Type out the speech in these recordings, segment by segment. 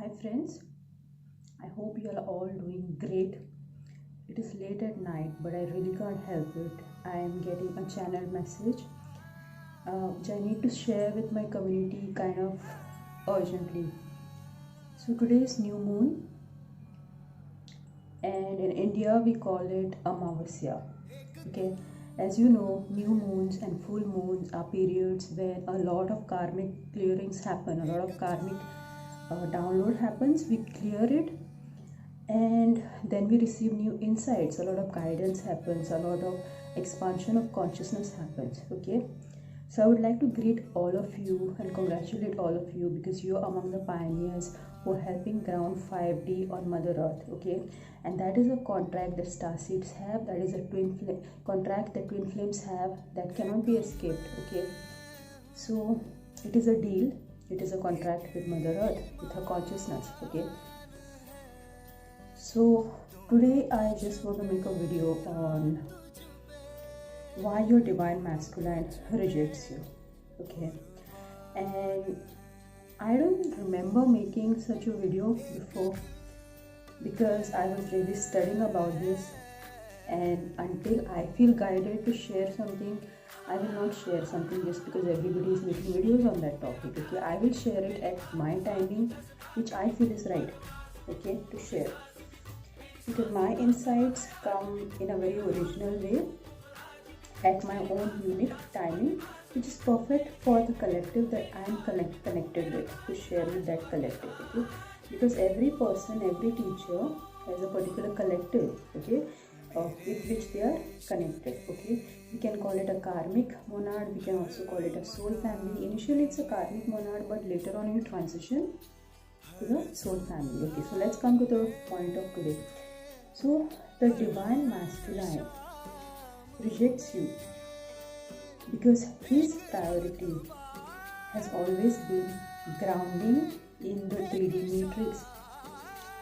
Hi friends, I hope you are all doing great. It is late at night, but I really can't help it. I am getting a channel message which I need to share with my community kind of urgently. So today is new moon, and in India we call it Amavasya. Okay, as you know, new moons and full moons are periods where a lot of karmic clearings happen, a lot of karmic download happens. We clear it and then we receive new insights, a lot of guidance happens, a lot of expansion of consciousness happens. Okay, so I would like to greet all of you and congratulate all of you because you are among the pioneers who are helping ground 5D on Mother Earth. Okay, and that is a contract that star seeds have, that is a contract that twin flames have, that cannot be escaped. Okay, so it is a deal, it is a contract with Mother Earth, with her consciousness. Okay, so today I just want to make a video on why your divine masculine rejects you. Okay, and I don't remember making such a video before because I was really studying about this, and until I feel guided to share something, I will not share something just because everybody is making videos on that topic. Okay, I will share it at my timing which I feel is right, okay, to share, because my insights come in a very original way at my own unique timing, which is perfect for the collective that I am connected with, to share with that collective. Okay, because every person, every teacher has a particular collective, okay, with which they are connected. Okay, we can call it a karmic monad, we can also call it a soul family. Initially it's a karmic monad, but later on you transition to the soul family. Okay, so let's come to the point of today. So the divine masculine rejects you because his priority has always been grounding in the 3D matrix.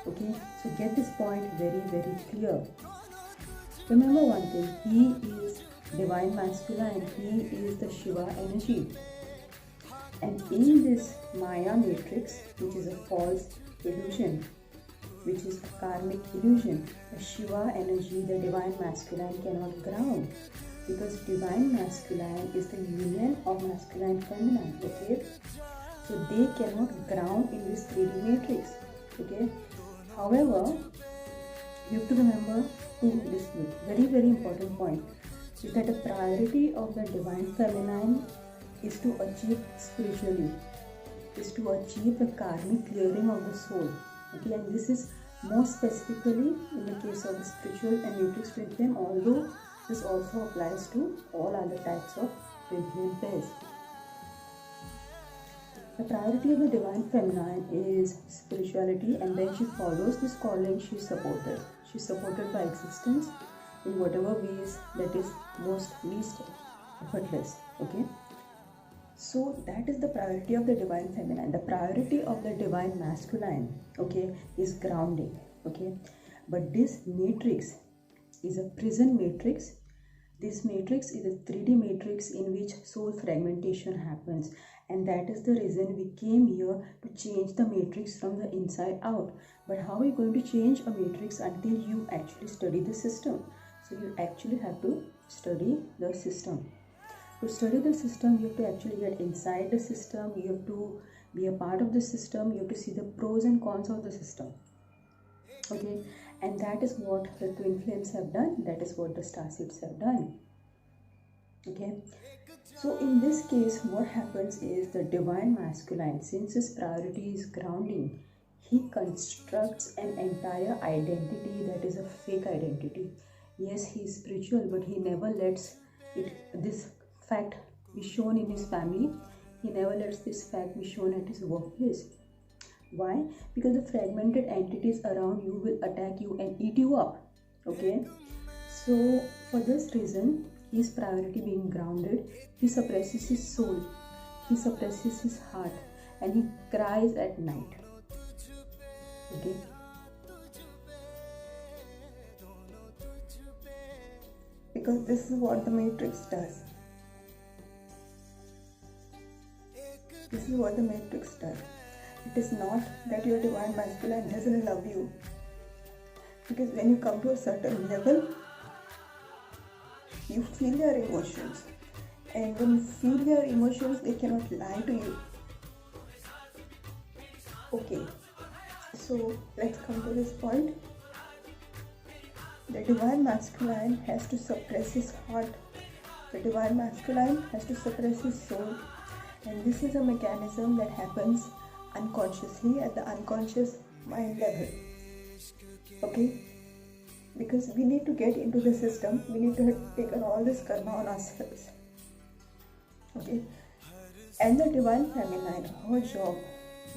Okay, so get this point very clear. Remember one thing, he is divine masculine, he is the Shiva energy, and in this Maya matrix, which is a false illusion, which is a karmic illusion, the Shiva energy, the divine masculine cannot ground, because divine masculine is the union of masculine feminine. Okay, so they cannot ground in this 3D matrix. Okay, however, you have to remember this very important point is that the priority of the divine feminine is to achieve spiritually, is to achieve the karmic clearing of the soul. Okay, and this is more specifically in the case of the spiritual and matrix twin flame, although this also applies to all other types of twin flame pairs. The priority of the divine feminine is spirituality, and then she follows this calling. She is supported. She is supported by existence in whatever ways that is least effortless. Okay, so that is the priority of the divine feminine. The priority of the divine masculine, okay, is grounding. Okay, but this matrix is a prison matrix. This matrix is a 3D matrix in which soul fragmentation happens, and that is the reason we came here, to change the matrix from the inside out. But how are you going to change a matrix until you actually study the system? So you actually have to study the system. To study the system, you have to actually get inside the system, you have to be a part of the system, you have to see the pros and cons of the system. Okay, and that is what the twin flames have done, that is what the star seeds have done. Okay, so in this case what happens is the divine masculine, since his priority is grounding, he constructs an entire identity that is a fake identity. Yes, he is spiritual, but he never lets this fact be shown in his family. He never lets this fact be shown at his workplace. Why? Because the fragmented entities around you will attack you and eat you up. Okay, so for this reason, his priority being grounded, he suppresses his soul, he suppresses his heart, and he cries at night. Okay, because this is what the matrix does. This is what the matrix does. It is not that your divine masculine doesn't love you, because when you come to a certain level, you feel their emotions, and when you feel their emotions, they cannot lie to you. Okay, so let's come to this point. The divine masculine has to suppress his heart. The divine masculine has to suppress his soul, and this is a mechanism that happens unconsciously at the unconscious mind level. Okay, because we need to get into the system, we need to have taken all this karma on ourselves. Okay, and the divine feminine, her job,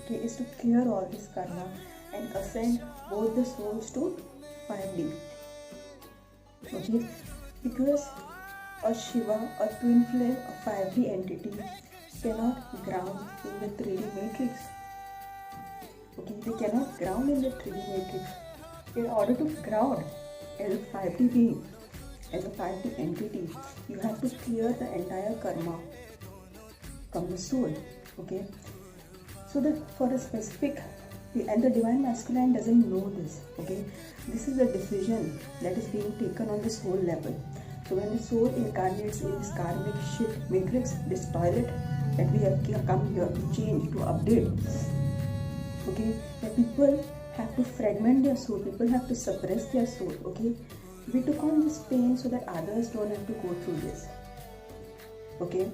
okay, is to clear all this karma and ascend both the souls to 5D. Okay, because a Shiva, a twin flame, a 5D entity cannot ground in the 3D matrix. Okay, they cannot ground in the 3D matrix. In order to ground as a 5D being, as a 5D entity, you have to clear the entire karma from the soul. Okay, so that for a specific, and the divine masculine doesn't know this. Okay, this is a decision that is being taken on the soul level. So when the soul incarnates in this karmic shit matrix, this toilet that we have come here to change, to update, okay, the people have to fragment their soul, people have to suppress their soul. Okay, we took on this pain so that others don't have to go through this. Okay,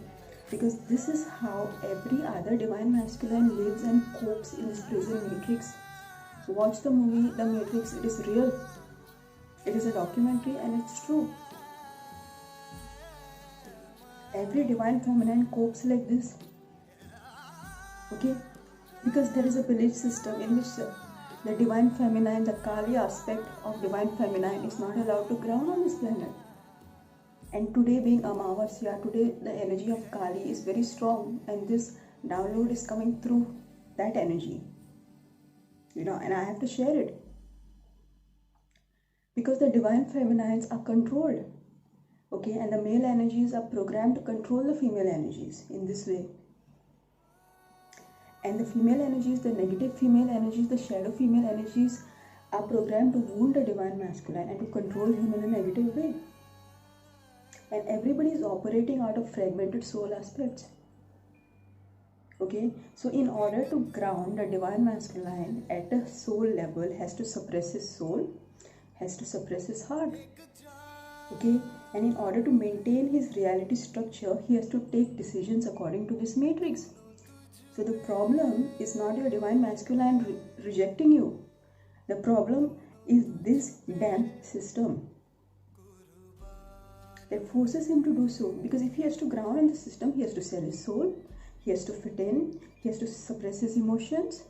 because this is how every other divine masculine lives and copes in this prison matrix. So watch the movie The Matrix. It is real, it is a documentary, and it's true. Every divine feminine copes like this. Okay, because there is a belief system in which the divine feminine, the Kali aspect of divine feminine, is not allowed to ground on this planet. And today being Amavasya, today the energy of Kali is very strong, and this download is coming through that energy, and I have to share it, because the divine feminines are controlled. Okay, and the male energies are programmed to control the female energies in this way. And the female energies, the negative female energies, the shadow female energies are programmed to wound the divine masculine and to control him in a negative way. And everybody is operating out of fragmented soul aspects. Okay, so in order to ground the divine masculine at a soul level, has to suppress his soul, has to suppress his heart. Okay, and in order to maintain his reality structure, he has to take decisions according to this matrix. So the problem is not your divine masculine rejecting you. The problem is this damn system that forces him to do so. Because if he has to ground in the system, he has to sell his soul, he has to fit in, he has to suppress his emotions.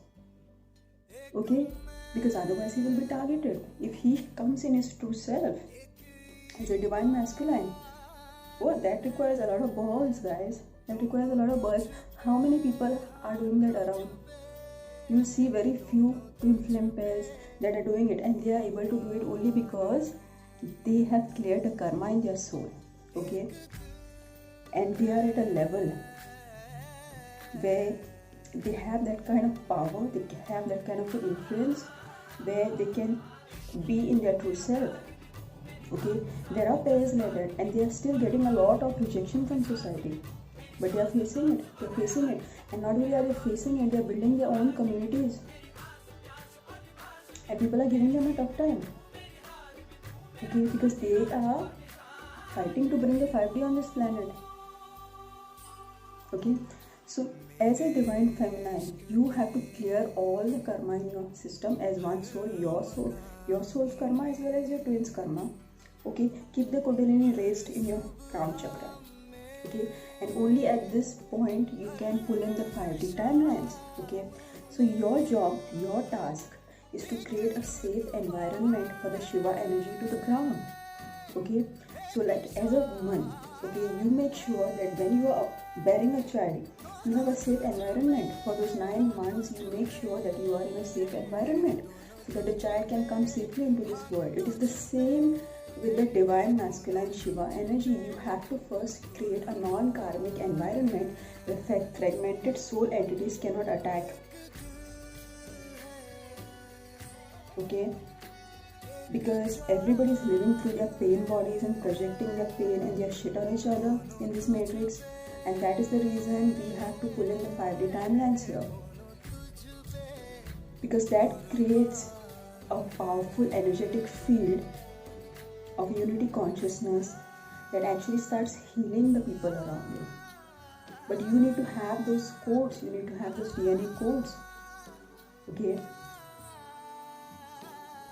Okay, because otherwise he will be targeted. If he comes in his true self as a divine masculine, oh, that requires a lot of balls, guys. That requires a lot of balls. How many people are doing that around? You will see very few twin flame pairs that are doing it, and they are able to do it only because they have cleared the karma in their soul. Okay, and they are at a level where they have that kind of power, they have that kind of influence where they can be in their true self. Okay, there are pairs like that, and they are still getting a lot of rejection from society, but they are facing it. They're facing it, and not only are they facing it, they are building their own communities, and people are giving them a tough time. Okay, because they are fighting to bring the 5D on this planet. Okay, so as a divine feminine, you have to clear all the karma in your system as one soul, your soul's karma as well as your twin's karma. Okay, keep the Kundalini raised in your crown chakra. Okay, and only at this point you can pull in the 5D timelines. Okay, so your job, your task is to create a safe environment for the Shiva energy to the ground. Okay, so like as a woman, okay, you make sure that when you are bearing a child, you have a safe environment. For those 9 months, you make sure that you are in a safe environment so that the child can come safely into this world. It is the same with the divine masculine Shiva energy. You have to first create a non-karmic environment where fragmented soul entities cannot attack. okay? Because everybody is living through their pain bodies and projecting their pain and their shit on each other in this matrix, and that is the reason we have to pull in the 5D timelines here, because that creates a powerful energetic field of unity consciousness that actually starts healing the people around you. But you need to have those codes, you need to have those DNA codes, okay?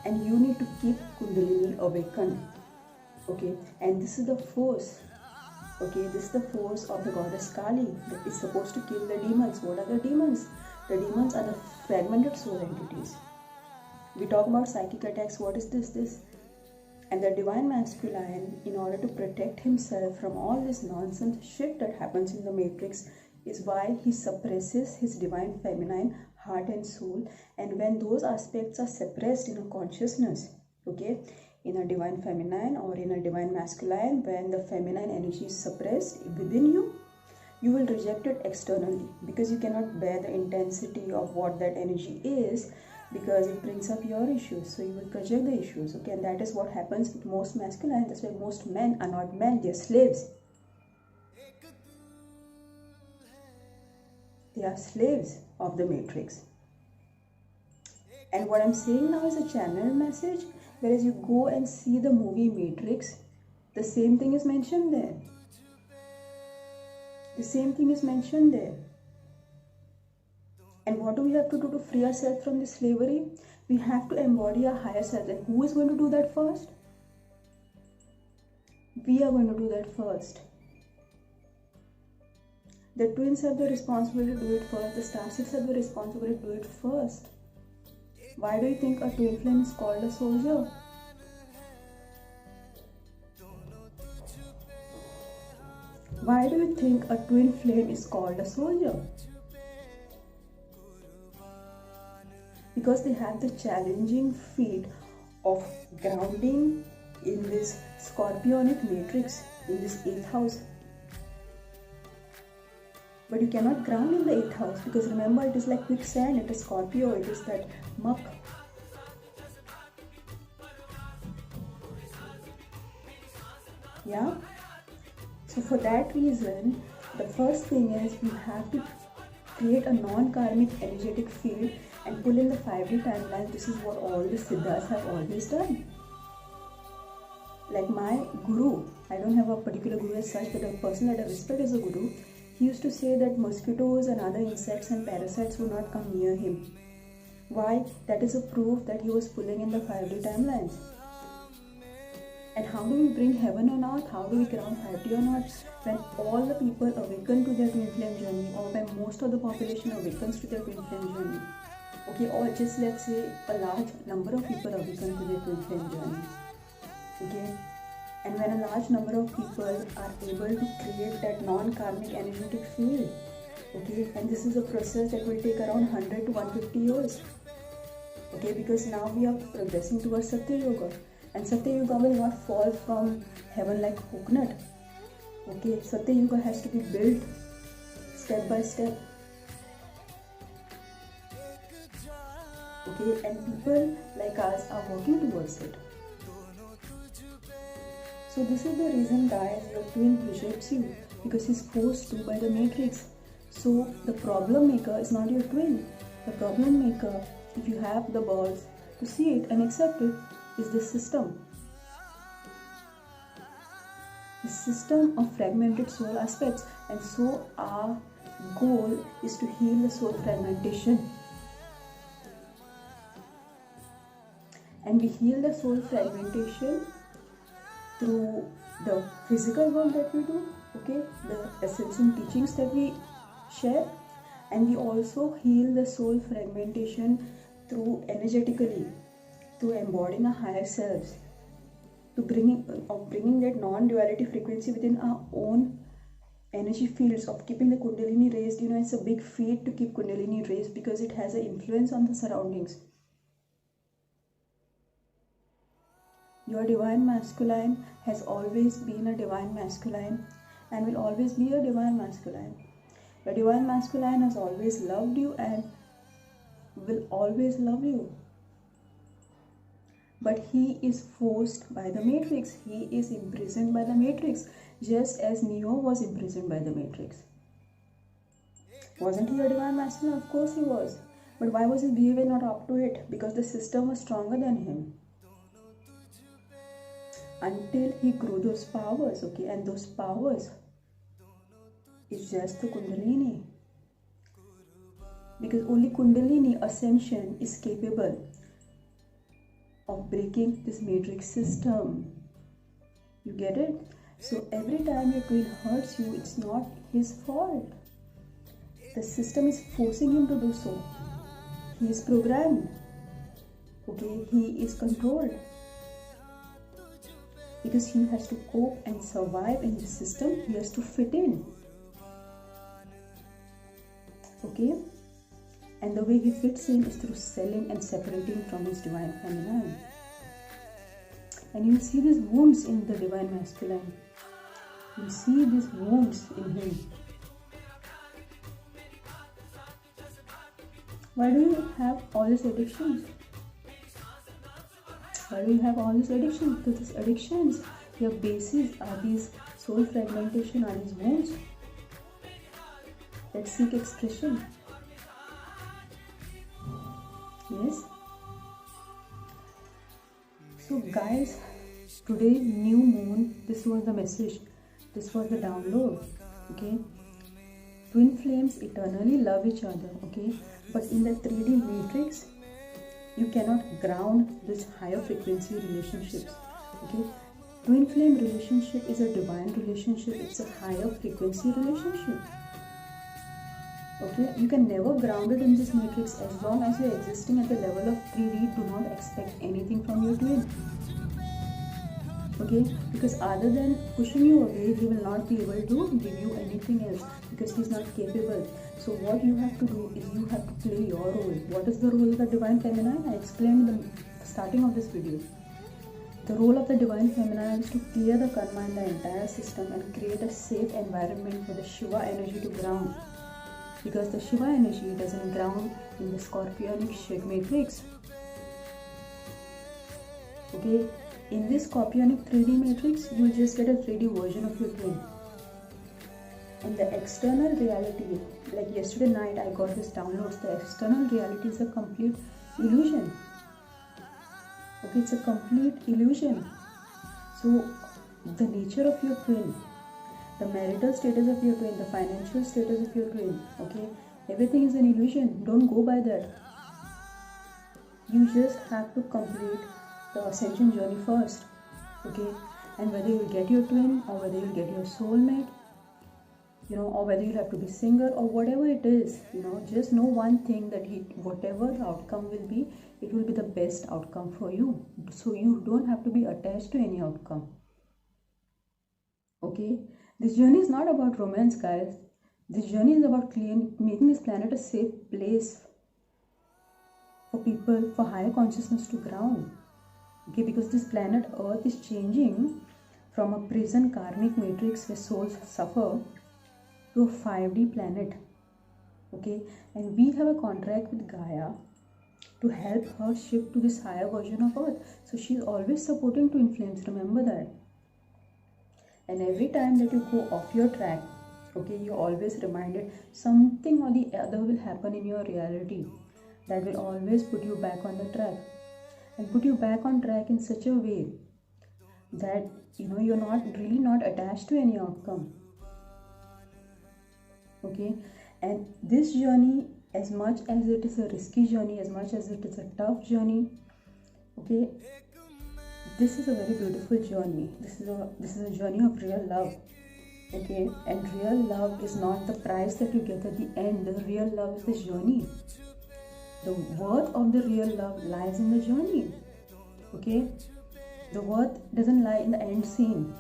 And you need to keep Kundalini awakened, okay? And this is the force, okay? This is the force of the goddess Kali that is supposed to kill the demons. What are the demons? The demons are the fragmented soul entities. We talk about psychic attacks. What is this? And the divine masculine, in order to protect himself from all this nonsense shit that happens in the matrix, is why he suppresses his divine feminine heart and soul. And when those aspects are suppressed in a consciousness, okay, in a divine feminine or in a divine masculine, when the feminine energy is suppressed within you, you will reject it externally, because you cannot bear the intensity of what that energy is, because it brings up your issues. So you will project the issues, okay? And that is what happens with most masculine. That's why most men are not men, they're slaves. They are slaves of the matrix. And what I'm saying now is a channel message, whereas you go and see the movie Matrix, the same thing is mentioned there. The same thing is mentioned there. And what do we have to do to free ourselves from this slavery? We have to embody our higher self. And who is going to do that first? We are going to do that first. The twins have the responsibility to do it first. The starseeds have the responsibility to do it first. Why do you think a twin flame is called a soldier? Why do you think a twin flame is called a soldier? Because they have the challenging feat of grounding in this scorpionic matrix, in this 8th house. But you cannot ground in the 8th house, because remember, it is like quicksand, it is Scorpio, it is that muck. Yeah? So for that reason, the first thing is we have to create a non-karmic energetic field and pull in the 5D timeline. This is what all the Siddhas have always done. Like my guru, I don't have a particular guru as such, but a person that I respect as a guru, he used to say that mosquitoes and other insects and parasites would not come near him. Why? That is a proof that he was pulling in the 5D timelines. And how do we bring heaven on earth? How do we ground 5D on earth? When all the people awaken to their twin flame journey, or when most of the population awakens to their twin flame journey. Okay, or just let's say a large number of people awaken to their twin flame journey. Okay, and when a large number of people are able to create that non-karmic energetic field, okay, and this is a process that will take around 100 to 150 years, okay, because now we are progressing towards Satya Yoga, and Satya Yoga will not fall from heaven like coconut, okay, Satya Yoga has to be built step by step, okay, and people like us are working towards it. So this is the reason, guys, your twin rejects you, because he's forced to by the matrix. So the problem maker is not your twin. The problem maker, if you have the balls to see it and accept it, is this system. The system of fragmented soul aspects. And so our goal is to heal the soul fragmentation. And we heal the soul fragmentation through the physical work that we do, okay, the essential teachings that we share, and we also heal the soul fragmentation through energetically, through embodying our higher selves, to bringing that non-duality frequency within our own energy fields, of keeping the Kundalini raised. You know, it's a big feat to keep Kundalini raised because it has an influence on the surroundings. Your divine masculine has always been a divine masculine and will always be a divine masculine. The divine masculine has always loved you and will always love you. but he is forced by the matrix. He is imprisoned by the matrix, just as Neo was imprisoned by the matrix. Wasn't he a divine masculine? Of course he was. But why was his behavior not up to it? Because the system was stronger than him. Until he grew those powers, okay? And those powers is just the Kundalini. Because only Kundalini ascension is capable of breaking this matrix system. You get it? So every time your twin hurts you, it's not his fault. The system is forcing him to do so. He is programmed. Okay, he is controlled. Because he has to cope and survive in the system, he has to fit in. Okay? And the way he fits in is through selling and separating from his divine feminine. And you see these wounds in the divine masculine. You see these wounds in him. Why do you have all these addictions? Why do you have all these addictions? Because these addictions, their basis are these soul fragmentation, are these wounds that seek expression. Yes. So guys, today new moon, this was the message, this was the download. Okay, twin flames eternally love each other. Okay, but in the 3D matrix you cannot ground this higher frequency relationships. Okay, twin flame relationship is a divine relationship, it's a higher frequency relationship. Okay, you can never ground it in this matrix. As long as you are existing at the level of 3D, do not expect anything from your twin. Okay, because other than pushing you away, he will not be able to give you anything else, because he is not capable. So what you have to do is you have to play your role. What is the role of the divine feminine? I explained in the starting of this video. The role of the divine feminine is to clear the karma in the entire system and create a safe environment for the Shiva energy to ground. Because the Shiva energy doesn't ground in the scorpionic shit matrix. Okay, in this scorpionic 3D matrix, you will just get a 3D version of your twin. And the external reality, like yesterday night I got this downloads, the external reality is a complete illusion. Okay, it's a complete illusion. So the nature of your twin, the marital status of your twin, the financial status of your twin, okay, everything is an illusion. Don't go by that. You just have to complete the ascension journey first. Okay, and whether you get your twin or whether you get your soulmate, you know, or whether you have to be single or whatever it is, you know, just know one thing, that whatever the outcome will be, it will be the best outcome for you. So you don't have to be attached to any outcome. Okay, this journey is not about romance, guys. This journey is about making this planet a safe place for people, for higher consciousness to ground. Okay, because this planet Earth is changing from a prison karmic matrix where souls suffer to a 5D planet. Okay, and we have a contract with Gaia to help her shift to this higher version of Earth. So she is always supporting twin flames, remember that. And every time that you go off your track, okay, you're always reminded something or the other will happen in your reality that will always put you back on the track, and put you back on track in such a way that, you know, you're not attached to any outcome. Okay, and this journey, as much as it is a risky journey, as much as it is a tough journey, okay, this is a very beautiful journey. This is a journey of real love. Okay, and real love is not the prize that you get at the end. The real love is the journey. The worth of the real love lies in the journey. Okay, the worth doesn't lie in the end scene.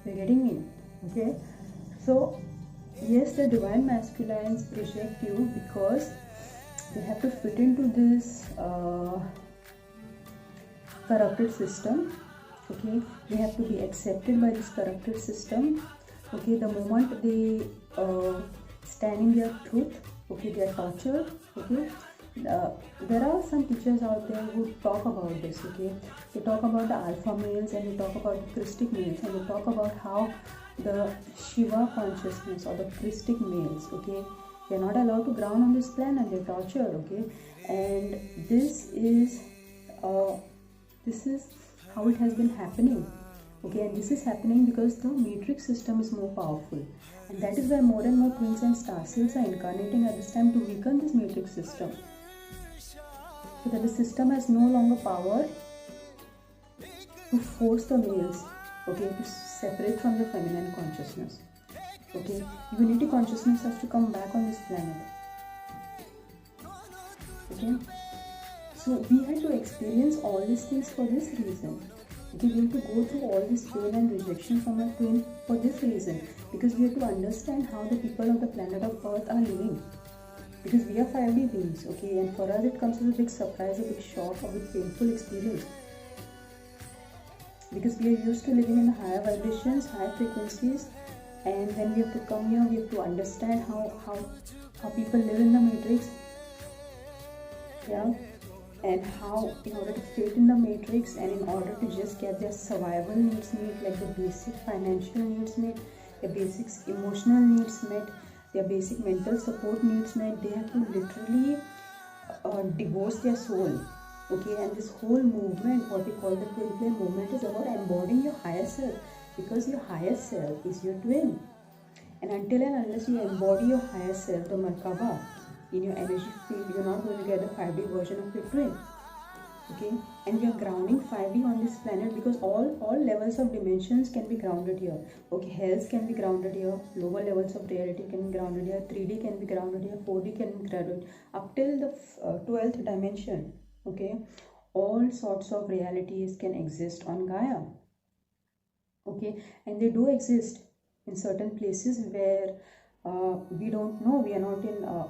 You're getting me? Okay, so yes, the divine masculines reject you because they have to fit into this corrupted system. Okay, they have to be accepted by this corrupted system. Okay, the moment they stand in their truth, okay, they are tortured. Okay, there are some teachers out there who talk about this. Okay, they talk about the alpha males and they talk about the Christic males, and they talk about how the Shiva consciousness or the Christic males, okay, they're not allowed to ground on this planet, they're tortured. Okay, and this is how it has been happening. Okay, and this is happening because the matrix system is more powerful, and that is why more and more twins and star cells are incarnating at this time to weaken this matrix system, so that the system has no longer power to force the males, okay, to separate from the feminine consciousness. Okay, unity consciousness has to come back on this planet. Okay, so we had to experience all these things for this reason. Okay, we have to go through all this pain and rejection from our twin for this reason, because we have to understand how the people of the planet of Earth are living. Because we are 5D beings, okay, and for us it comes as a big surprise, a big shock, a big painful experience. Because we are used to living in the higher vibrations, higher frequencies, and then we have to come here, we have to understand how people live in the matrix. Yeah. And how, in order to fit in the matrix and in order to just get their survival needs met, like the basic financial needs met, their basic emotional needs met, their basic mental support needs met, they have to literally divorce their soul. Okay, and this whole movement, what we call the twin flame movement, is about embodying your higher self, because your higher self is your twin. And until and unless you embody your higher self, the Merkaba, in your energy field, you're not going to get the 5D version of your twin. Okay, and we are grounding 5D on this planet because all levels of dimensions can be grounded here. Okay, health can be grounded here, lower levels of reality can be grounded here, 3D can be grounded here, 4D can be grounded up till the 12th dimension. Okay, all sorts of realities can exist on Gaia. Okay, and they do exist in certain places where we don't know, we are not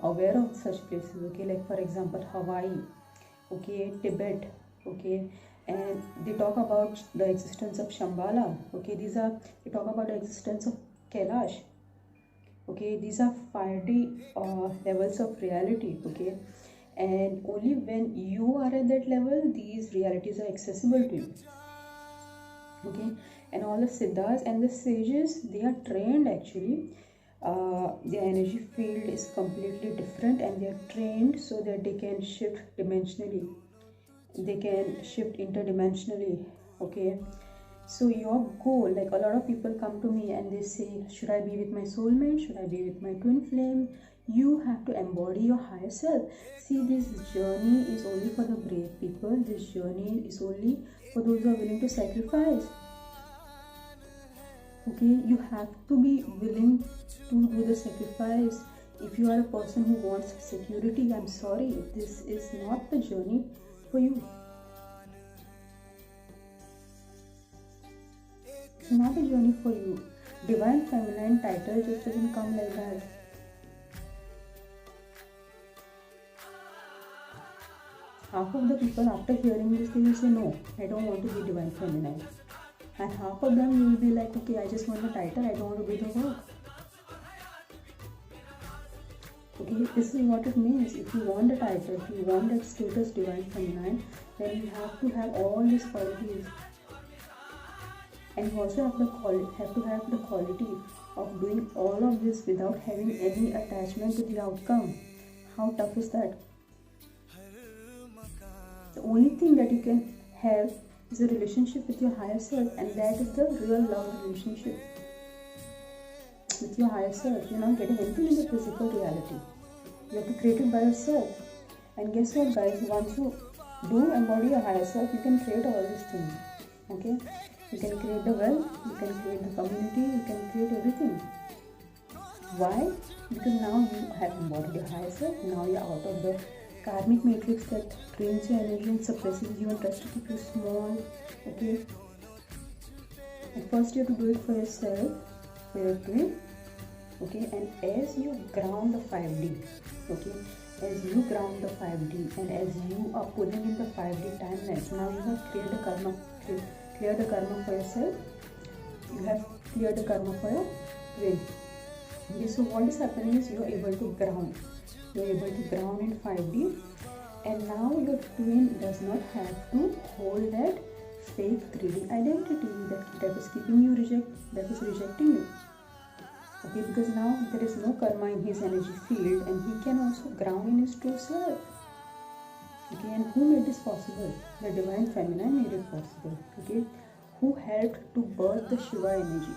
aware of such places. Okay, like for example Hawaii, okay, Tibet, okay, and they talk about the existence of Shambhala. Okay, they talk about the existence of Kailash. Okay, these are 5D levels of reality. Okay, and only when you are at that level, these realities are accessible to you. Okay, and all the siddhas and the sages, they are trained actually. Their energy field is completely different, and they are trained so that they can shift dimensionally, they can shift interdimensionally. Okay, so your goal, like a lot of people come to me and they say, should I be with my soulmate, should I be with my twin flame? You have to embody your higher self. See, this journey is only for the brave people. This journey is only for those who are willing to sacrifice. Okay, you have to be willing to do the sacrifice. If you are a person who wants security, I'm sorry, this is not the journey for you. It's not a journey for you. Divine Feminine title just doesn't come like that. Half of the people, after hearing this, they will say, no, I don't want to be Divine Feminine. And half of them will be like, okay, I just want the title, I don't want to do the work. Okay, this is what it means. If you want the title, if you want that status Divine Feminine, then you have to have all these qualities. And you also have to have the quality of doing all of this without having any attachment to the outcome. How tough is that? The only thing that you can have is a relationship with your higher self, and that is the real love relationship with your higher self. You're not getting anything in the physical reality. You have to create it by yourself. And guess what, guys? Once you do embody your higher self, you can create all these things. Okay? You can create the wealth, you can create the community, you can create everything. Why? Because now you have embodied your higher self. Now you're out of the karmic matrix that drains your energy and suppresses you and tries to keep you small. Okay, and first you have to do it for yourself, for your twin. Okay, and as you ground the 5D, okay, as you ground the 5D and as you are pulling in the 5D timelines, now you have cleared the karma, clear the karma for yourself, you have cleared the karma for your twin. Okay, so what is happening is you are able to ground. You are able to ground in 5D, And now your twin does not have to hold that fake 3D identity that is keeping you that is rejecting you. Okay, because now there is no karma in his energy field and he can also ground in his true self. Okay, and who made this possible? The divine feminine made it possible. Okay, who helped to birth the Shiva energy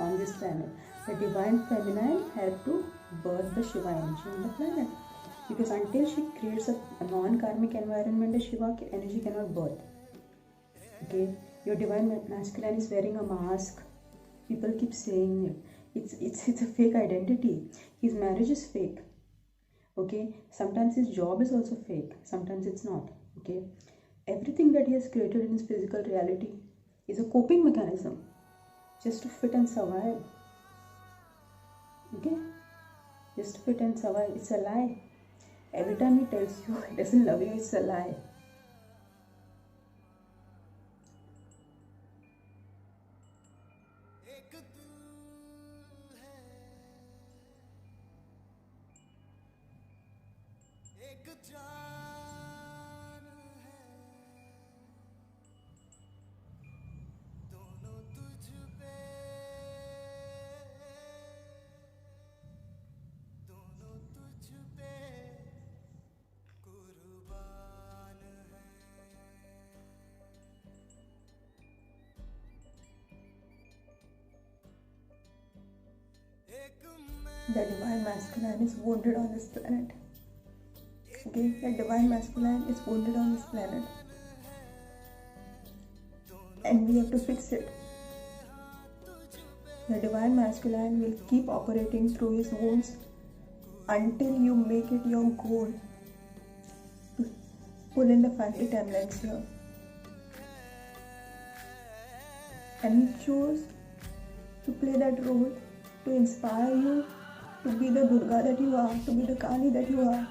on this planet? The divine feminine helped to birth the Shiva energy on the planet. Because until she creates a non-karmic environment, the Shiva energy cannot birth. Okay, your divine masculine is wearing a mask. People keep saying it. It's a fake identity. His marriage is fake. Okay, sometimes his job is also fake. Sometimes it's not. Okay, everything that he has created in his physical reality is a coping mechanism, just to fit and survive. Okay, just to fit and survive. It's a lie. Every time he tells you he doesn't love you, it's a lie. The divine masculine is wounded on this planet. Okay, the divine masculine is wounded on this planet. And we have to fix it. The divine masculine will keep operating through his wounds until you make it your goal to pull in the family timelines here. And he chose to play that role, to inspire you to be the Durga that you are, to be the Kali that you are.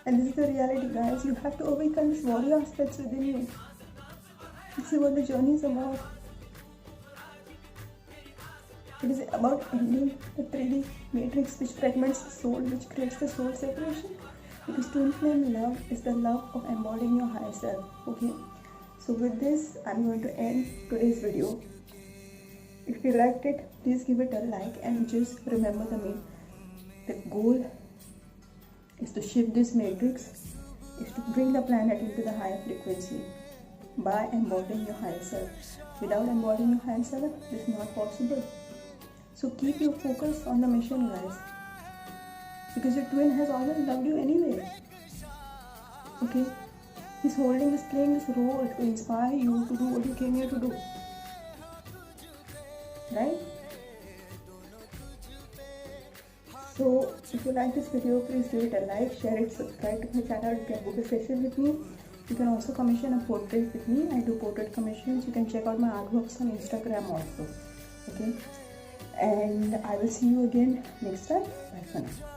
And this is the reality, guys. You have to awaken these warrior aspects within you. This is what the journey is about. It is about ending the 3D matrix which fragments the soul, which creates the soul separation. Because twin flame love is the love of embodying your higher self. Okay. So with this, I'm going to end today's video. If you liked it, please give it a like and just remember the goal is to shift this matrix, is to bring the planet into the higher frequency by embodying your higher self. Without embodying your higher self, this is not possible. So keep your focus on the mission, guys. Because your twin has always loved you anyway. Okay? He's playing this role to inspire you to do what you came here to do. Right? So if you like this video, please give it a like, share it, subscribe to my channel. You can book a session with me. You can also commission a portrait with me. I do portrait commissions. You can check out my artworks on Instagram also. Okay, and I will see you again next time. Bye for now.